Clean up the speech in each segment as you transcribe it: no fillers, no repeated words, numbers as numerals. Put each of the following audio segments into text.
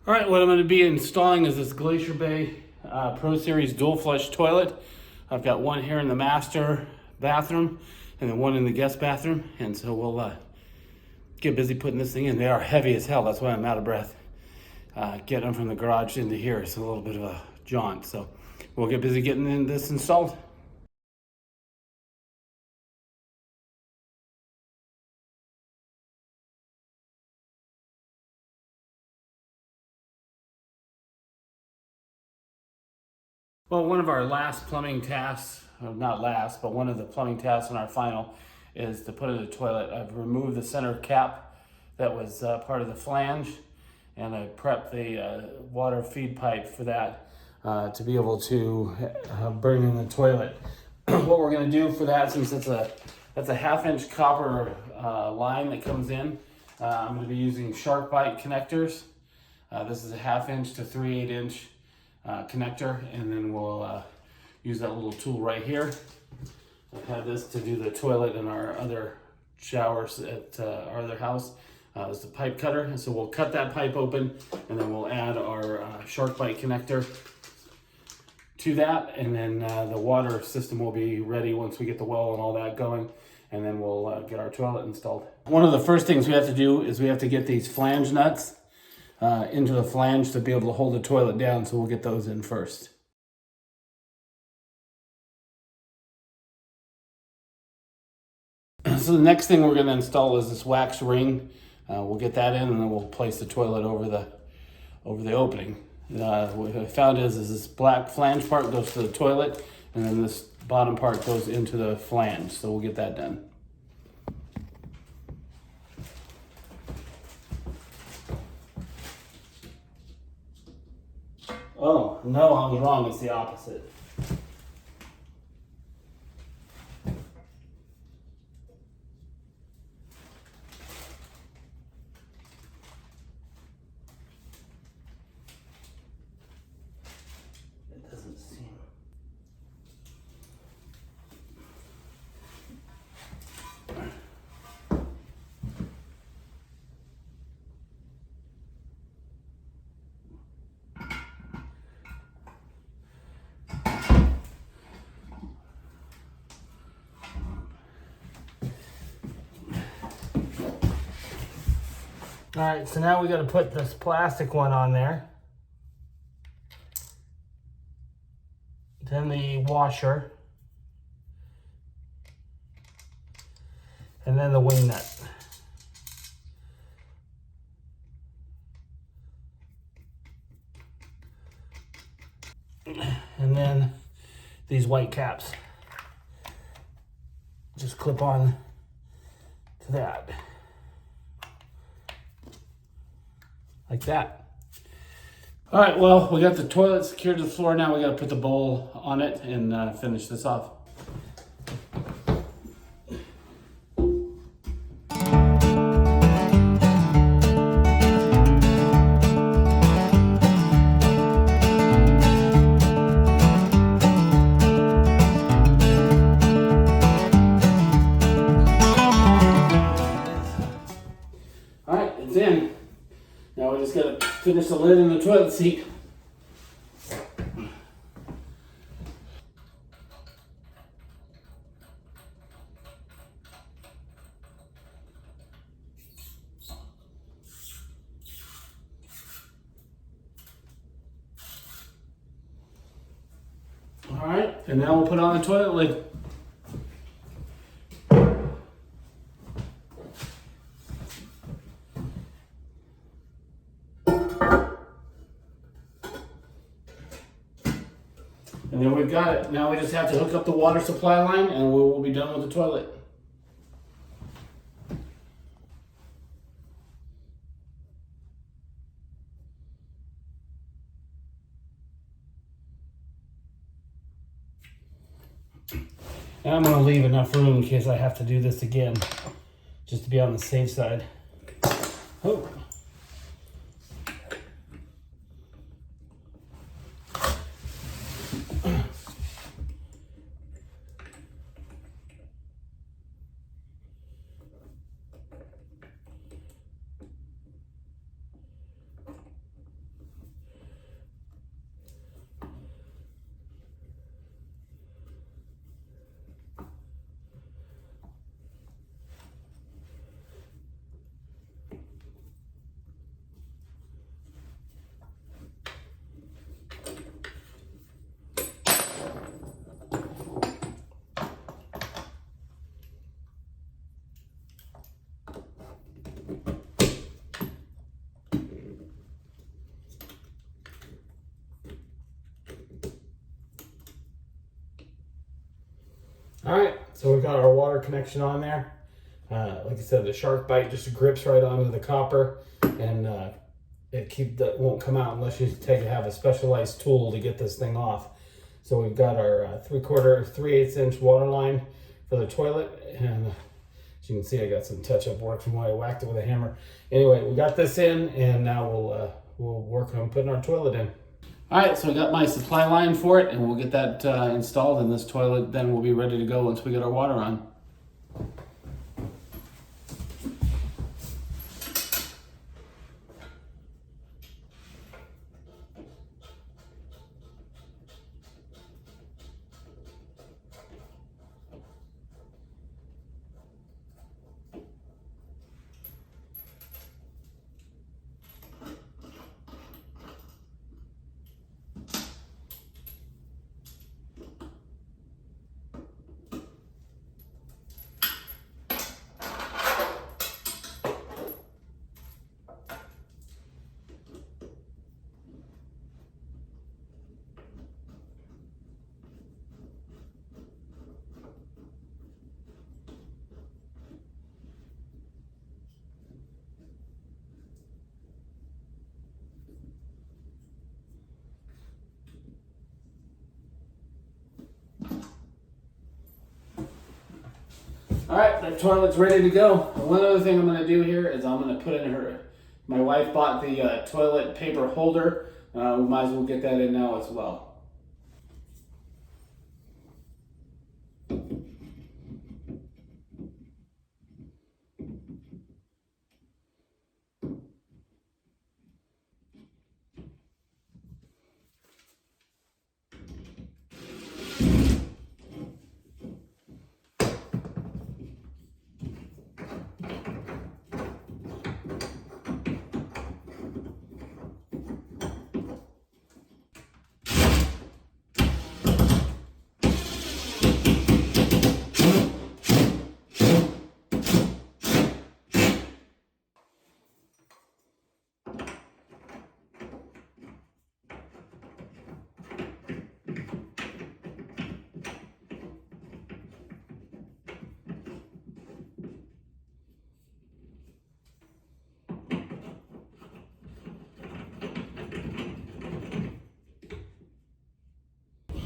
All right, what I'm going to be installing is this Glacier Bay Pro Series dual flush toilet. I've got one here in the master bathroom and then one in the guest bathroom. And so we'll get busy putting this thing in. They are heavy as hell. That's why I'm out of breath. Getting them from the garage into here is a little bit of a jaunt. So we'll get busy getting this installed. Well, one of our last plumbing tasks, not last, but one of the plumbing tasks in our final is to put in a toilet. I've removed the center cap that was part of the flange, and I prepped the water feed pipe for that to be able to bring in the toilet. What we're going to do for that, since that's a 1/2-inch copper line that comes in, I'm going to be using shark bite connectors. This is a 1/2-inch to 3/8-inch connector, and then we'll use that little tool right here. I've had this to do the toilet in our other showers at our other house. It's a pipe cutter, and so we'll cut that pipe open, and then we'll add our shark bite connector to that, and then the water system will be ready once we get the well and all that going, and then we'll get our toilet installed. One of the first things we have to do is we have to get these flange nuts into the flange to be able to hold the toilet down, so we'll get those in first. So the next thing we're going to install is this wax ring. We'll get that in, and then we'll place the toilet over the opening. What I found is this black flange part goes to the toilet, and then this bottom part goes into the flange, so we'll get that done. Oh, no, I was wrong. It's the opposite. It doesn't seem. All right, so now we got to put this plastic one on there. Then the washer. And then the wing nut. And then these white caps. Just clip on to that. Like that. All right, well, we got the toilet secured to the floor. Now we got to put the bowl on it and finish this off. All right, it's in. Now we just gotta finish the lid in the toilet seat. All right, and now we'll put on the toilet lid. And then we've got it. Now we just have to hook up the water supply line, and we'll be done with the toilet. And I'm going to leave enough room in case I have to do this again, just to be on the safe side. Oh. All right, so we've got our water connection on there. Like I said, the shark bite just grips right onto the copper, and that won't come out unless you have a specialized tool to get this thing off. So we've got our 3/8 inch water line for the toilet, and as you can see, I got some touch-up work from when I whacked it with a hammer. Anyway, we got this in, and now we'll work on putting our toilet in. All right, so I got my supply line for it, and we'll get that installed, and this toilet then will be ready to go once we get our water on. All right, the toilet's ready to go. One other thing I'm going to do here is I'm going to put in my wife bought the toilet paper holder. We might as well get that in now as well.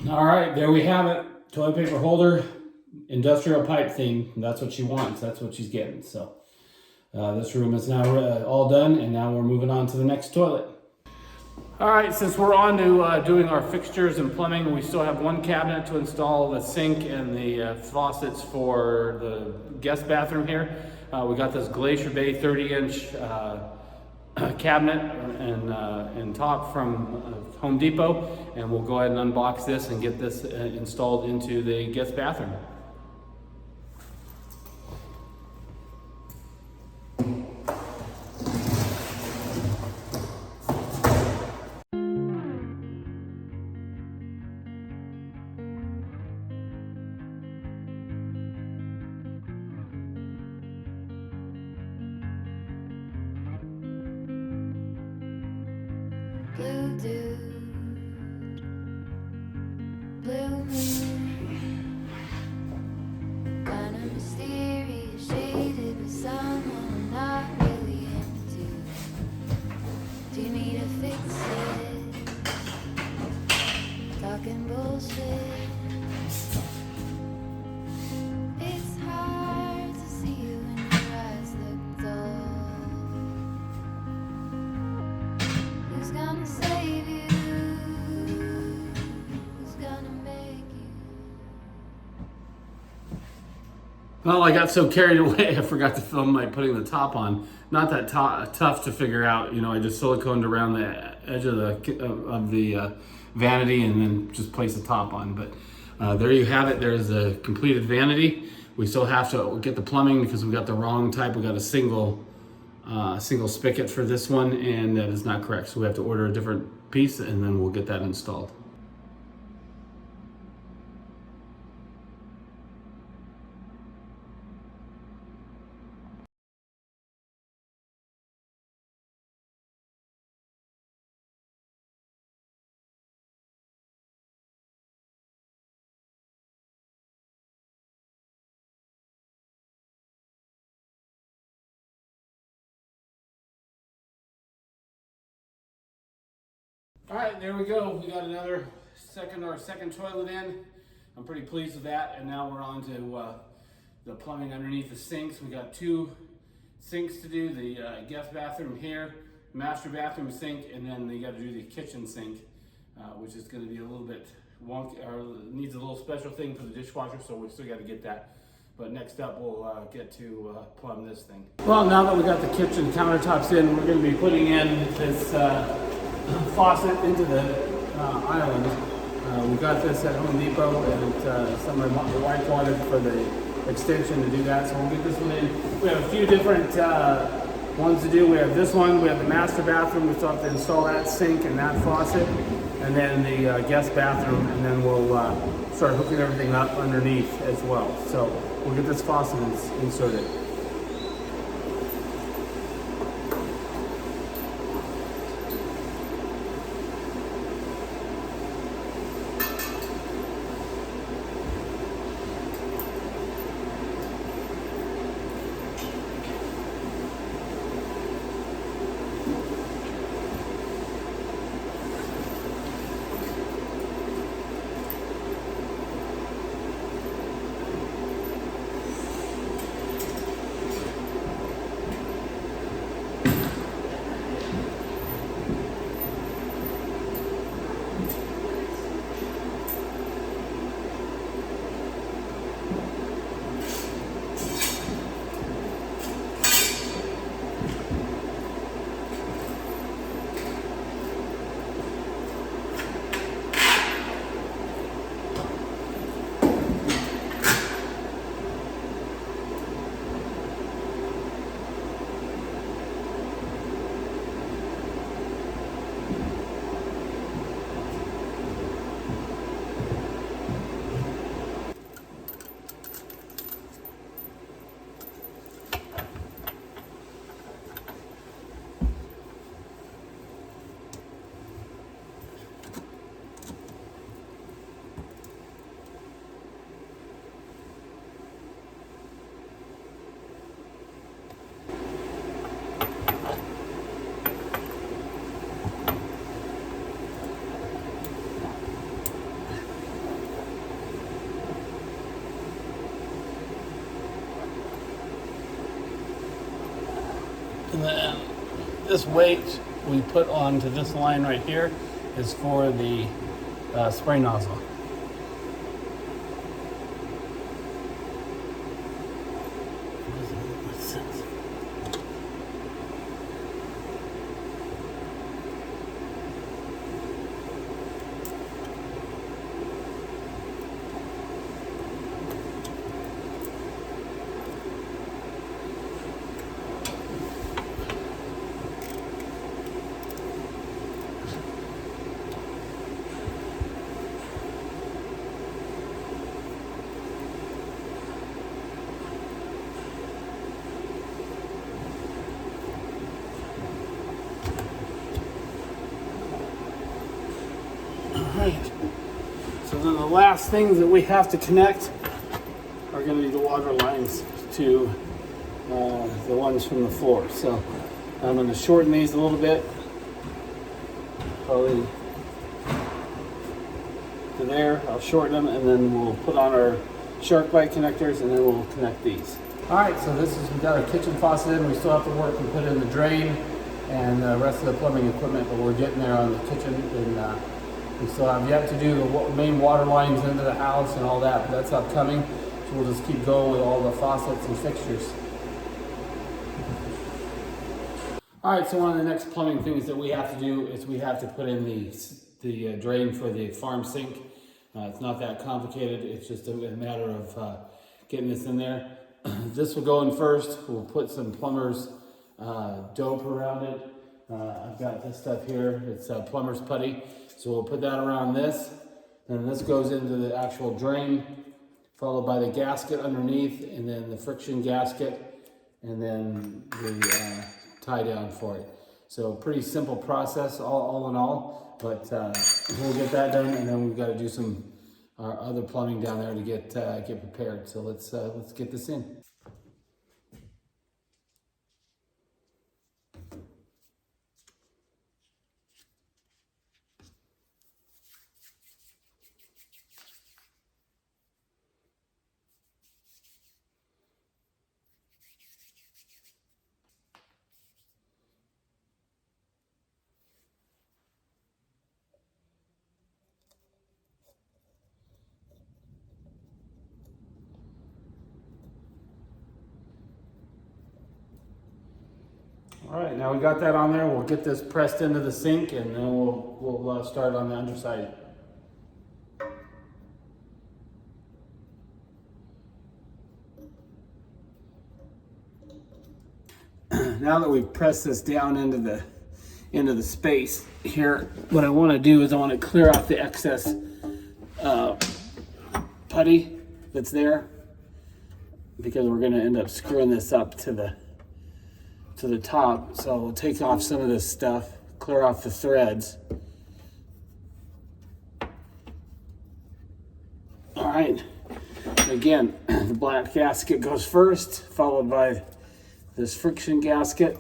All right, there we have it. Toilet paper holder, industrial pipe theme. That's what she wants. That's what she's getting. So this room is now all done, and now we're moving on to the next toilet. All right, since we're on to doing our fixtures and plumbing, we still have one cabinet to install the sink and the faucets for the guest bathroom here. We got this Glacier Bay 30-inch cabinet and top from Home Depot, and we'll go ahead and unbox this and get this installed into the guest bathroom. Blue dude, blue moon, kinda mysterious, shaded with someone I'm not really into. Do you need to fix it? Talking bullshit. It's hard to see you when your eyes look dull. Who's gonna save you? Who's gonna make you? Well, I got so carried away, I forgot to film my putting the top on. Not that tough to figure out. You know, I just siliconed around the edge of the vanity and then just place the top on. But there you have it. There's a completed vanity. We still have to get the plumbing because we got the wrong type. We got a single spigot for this one, and that is not correct. So we have to order a different piece, and then we'll get that installed. All right, there we go. We got another second toilet in. I'm pretty pleased with that. And now we're on to the plumbing underneath the sinks. We got 2 sinks to do, the guest bathroom here, master bathroom sink, and then they got to do the kitchen sink, which is going to be a little bit wonky, or needs a little special thing for the dishwasher, so we still got to get that. But next up, we'll get to plumb this thing. Well, now that we got the kitchen countertops in, we're going to be putting in this faucet into the island. We got this at Home Depot, and somebody the wife wanted for the extension to do that, so we'll get this one in. We have a few different ones to do. We have this one, we have the master bathroom, we still have to install that sink and that faucet, and then the guest bathroom, and then we'll start hooking everything up underneath as well. So we'll get this faucet inserted. And then this weight we put onto this line right here is for the spray nozzle. Right. So then the last things that we have to connect are going to be the water lines to the ones from the floor. So I'm going to shorten these a little bit, probably to there. I'll shorten them, and then we'll put on our shark bite connectors, and then we'll connect these. All right, so we got our kitchen faucet in. We still have to work and put in the drain and the rest of the plumbing equipment, but we're getting there on the kitchen, and we still have yet to do the main water lines into the house and all that, but that's upcoming. So we'll just keep going with all the faucets and fixtures. All right, so one of the next plumbing things that we have to do is we have to put in the drain for the farm sink. It's not that complicated. It's just a matter of getting this in there. This will go in first. We'll put some plumber's dope around it. I've got this stuff here. It's plumber's putty. So we'll put that around this. Then this goes into the actual drain, followed by the gasket underneath, and then the friction gasket, and then the tie down for it. So pretty simple process all in all, but we'll get that done, and then we've got to do some other plumbing down there to get prepared. So let's get this in. All right, now we got that on there. We'll get this pressed into the sink, and then we'll start on the underside. Now that we've pressed this down into the space here, what I want to do is I want to clear off the excess putty that's there, because we're going to end up screwing this up to the top. So we'll take off some of this stuff, clear off the threads. All right, again, the black gasket goes first, followed by this friction gasket,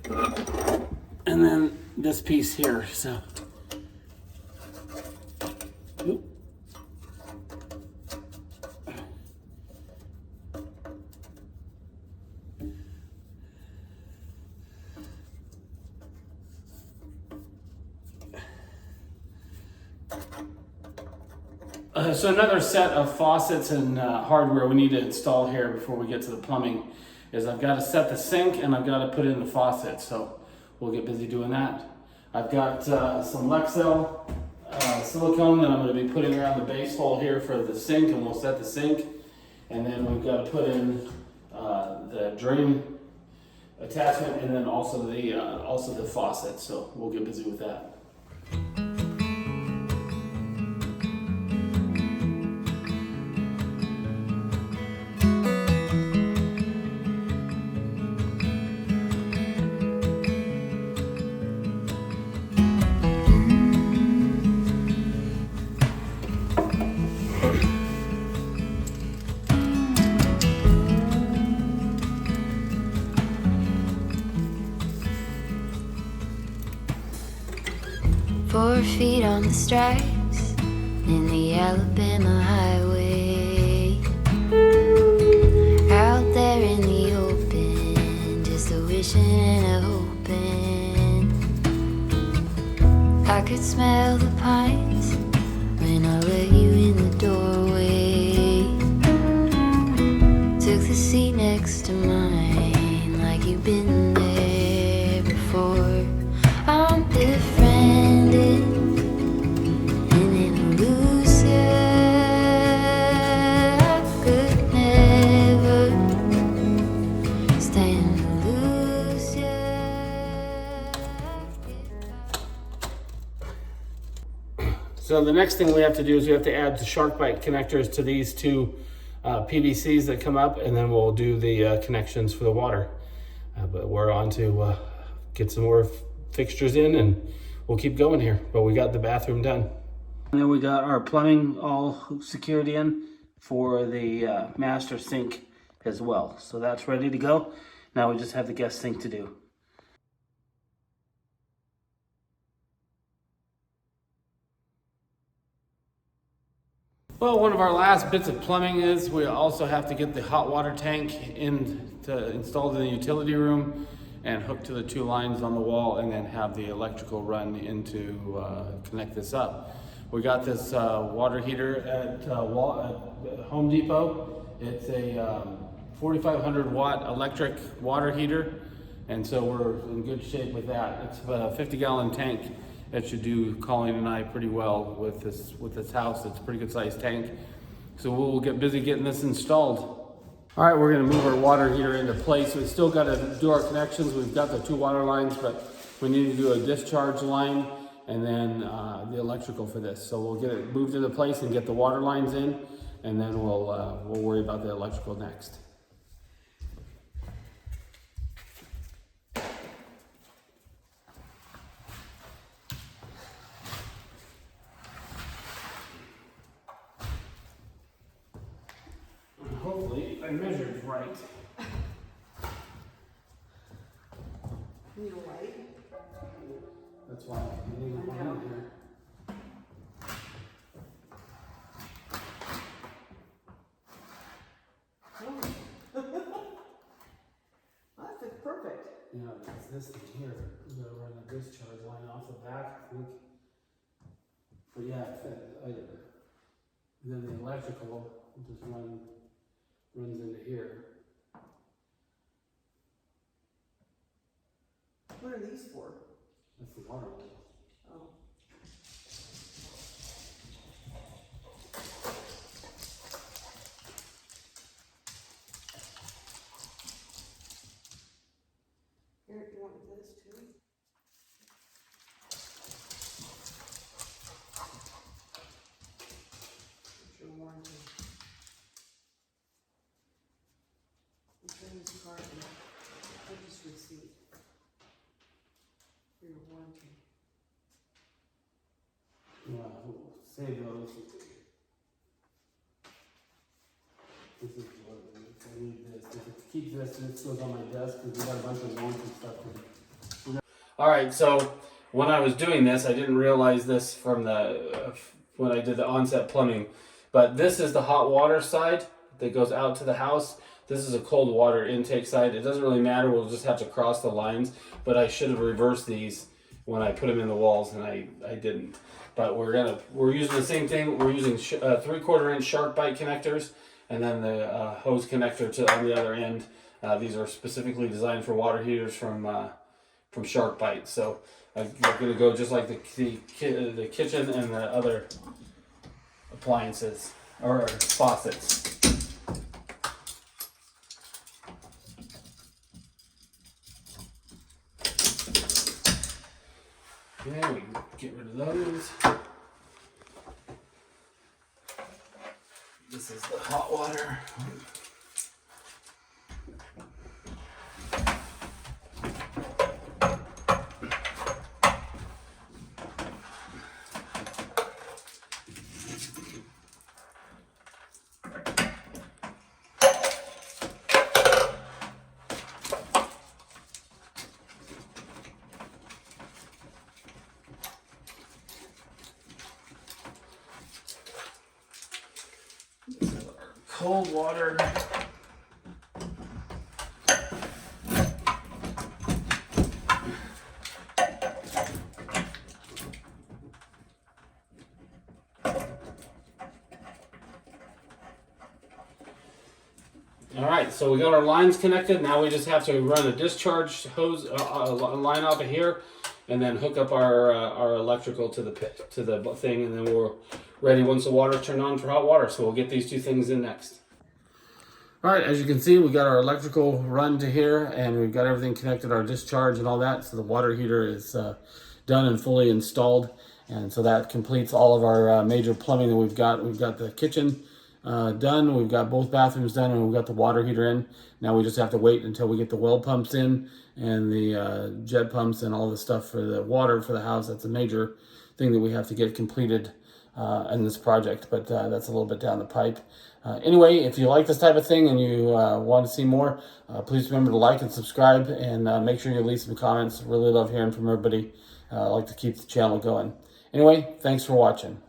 and then this piece here. So oop. So another set of faucets and hardware we need to install here before we get to the plumbing is I've got to set the sink and I've got to put in the faucet. So we'll get busy doing that. I've got some Lexel silicone that I'm going to be putting around the base hole here for the sink, and we'll set the sink. And then we've got to put in the drain attachment, and then also the faucet. So we'll get busy with that. Four feet on the stripes in the Alabama highway. Out there in the open, just a wishing and a hoping. I could smell the pines when I let you in the doorway. Took the seat next to mine like you've been there before. I'm befriended and in illusion. I could never stand to lose you. So the next thing we have to do is we have to add the shark bite connectors to these two PVCs that come up, and then we'll do the connections for the water. But we're on to get some more fixtures in, and we'll keep going here. But we got the bathroom done. And then we got our plumbing all secured in for the master sink as well. So that's ready to go. Now we just have the guest sink to do. Well, one of our last bits of plumbing is we also have to get the hot water tank installed in the utility room and hooked to the two lines on the wall, and then have the electrical run into connect this up. We got this water heater at Home Depot. It's a 4,500 watt electric water heater, and so we're in good shape with that. It's a 50-gallon tank. That should do Colleen and I pretty well with this house. It's a pretty good sized tank. So we'll get busy getting this installed. All right, we're gonna move our water heater into place. We still gotta do our connections. We've got the two water lines, but we need to do a discharge line and then the electrical for this. So we'll get it moved into place and get the water lines in, and then we'll worry about the electrical next. Hopefully I measured right. Need a light? That's why I need one in here. That's perfect. Yeah, it's this thing here. You gotta run the discharge line off the back, I think. But yeah, then the electrical just runs into here. What are these for? That's the water line. Oh. Here, you want this too? It's your warranty. Return this card and purchase receipt for your warranty. Yeah, we'll save those. This is what it is. I need this. To keep this goes on my desk because we got a bunch of warranty stuff to do. All right, so when I was doing this, I didn't realize this from the when I did the onset plumbing, but this is the hot water side that goes out to the house. This is a cold water intake side. It doesn't really matter. We'll just have to cross the lines, but I should have reversed these when I put them in the walls, and I didn't. But we're using the same thing. We're using 3/4 inch shark bite connectors, and then the hose connector on the other end. These are specifically designed for water heaters from Shark Bite. So I'm going to go just like the kitchen and the other appliances or faucets. Okay, we can get rid of those. This is the hot water. Cold water. All right, so we got our lines connected. Now we just have to run a discharge hose line off of here, and then hook up our electrical to the thing, and then we're ready once the water's turned on for hot water. So we'll get these two things in next. All right, as you can see, we got our electrical run to here, and we've got everything connected, our discharge and all that. So the water heater is done and fully installed, and so that completes all of our major plumbing that we've got. We've got the kitchen done, we've got both bathrooms done, and we've got the water heater in. Now we just have to wait until we get the well pumps in and the jet pumps and all the stuff for the water for the house. That's a major thing that we have to get completed in this project, but that's a little bit down the pipe. Anyway, if you like this type of thing and you want to see more, please remember to like and subscribe, and make sure you leave some comments. Really love hearing from everybody. I like to keep the channel going. Anyway, thanks for watching.